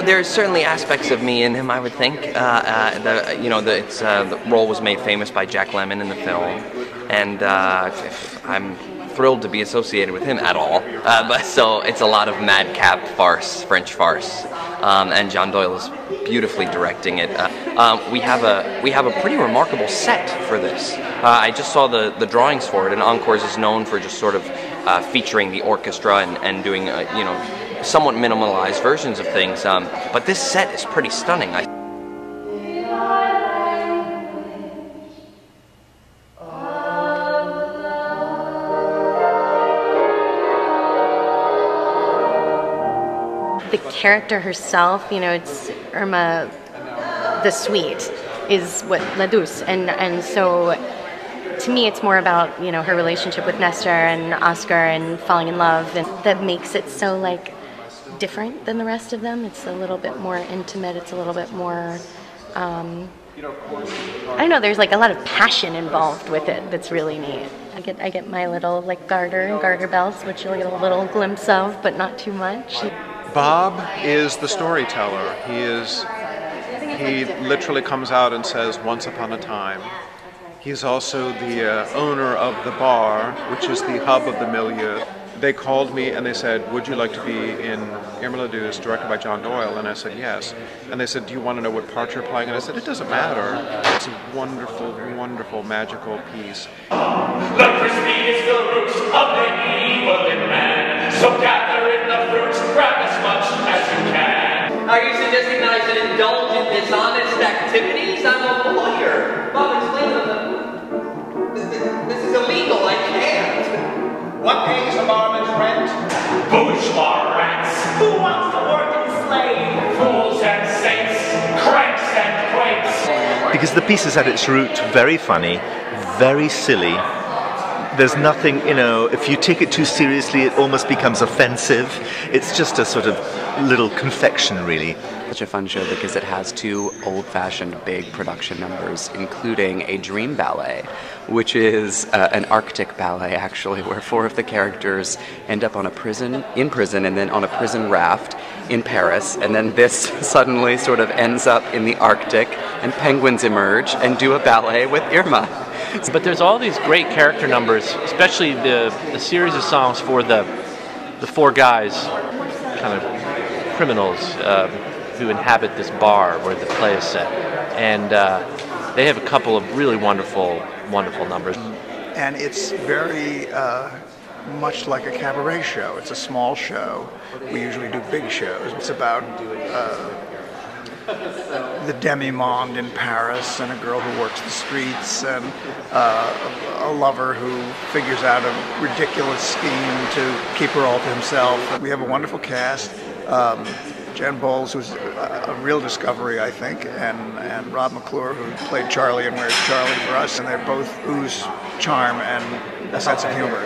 there's certainly aspects of me in him, I would think. The role was made famous by Jack Lemmon in the film, and I'm thrilled to be associated with him at all. But so it's a lot of madcap farce, French farce, and John Doyle is beautifully directing it. We have a pretty remarkable set for this. I just saw the drawings for it, and Encores is known for just sort of featuring the orchestra and doing somewhat minimalized versions of things. But this set is pretty stunning. The character herself, it's Irma the Sweet, is what La Douce, and so to me it's more about her relationship with Nestor and Oscar and falling in love, and that makes it so different than the rest of them. It's a little bit more intimate. It's a little bit more I don't know, there's a lot of passion involved with it that's really neat. I get my little garter and garter belts, which you'll get a little glimpse of, but not too much. Bob is the storyteller. He literally comes out and says, "Once upon a time." He's also the owner of the bar, which is the hub of the milieu. They called me and they said, "Would you like to be in Irma La Douce, directed by John Doyle?" And I said, "Yes." And they said, "Do you want to know what part you're playing?" And I said, "It doesn't matter." It's a wonderful, wonderful, magical piece. Leprosy is the root of the evil in man, so gather in the fruits, grab as much as you can. Are you suggesting that I should indulge in dishonest activities? I'm a lawyer. Bob, explain to them. This is illegal. I can't. What pays a barman's rent? Bourgeois rats. Who wants to work enslaved? Fools and saints, cranks and quakes. Because the piece is at its root very funny, very silly. There's nothing, if you take it too seriously, it almost becomes offensive. It's just a sort of little confection, really. Such a fun show because it has two old-fashioned big production numbers, including a dream ballet, which is an Arctic ballet, actually, where four of the characters end up in prison, and then on a prison raft in Paris, and then this suddenly sort of ends up in the Arctic, and penguins emerge and do a ballet with Irma. But there's all these great character numbers, especially the series of songs for the four guys, kind of criminals who inhabit this bar where the play is set, and they have a couple of really wonderful numbers. And it's very much like a cabaret show. It's a small show. We usually do big shows. It's about the demi-monde in Paris, and a girl who works the streets, and a lover who figures out a ridiculous scheme to keep her all to himself. We have a wonderful cast. Jen Bowles, who's a real discovery, I think, and Rob McClure, who played Charlie and Where's Charlie for us, and they both ooze charm and a sense of humor.